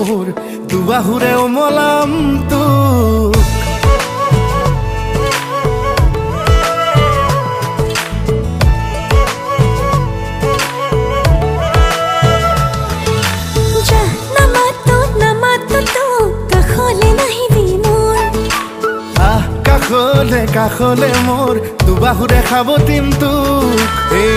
মোৰ দুবাহুৰে ওমলাম তোক কাষলে কাষলে মোৰ দুবাহুৰে খাব তিম তোক এই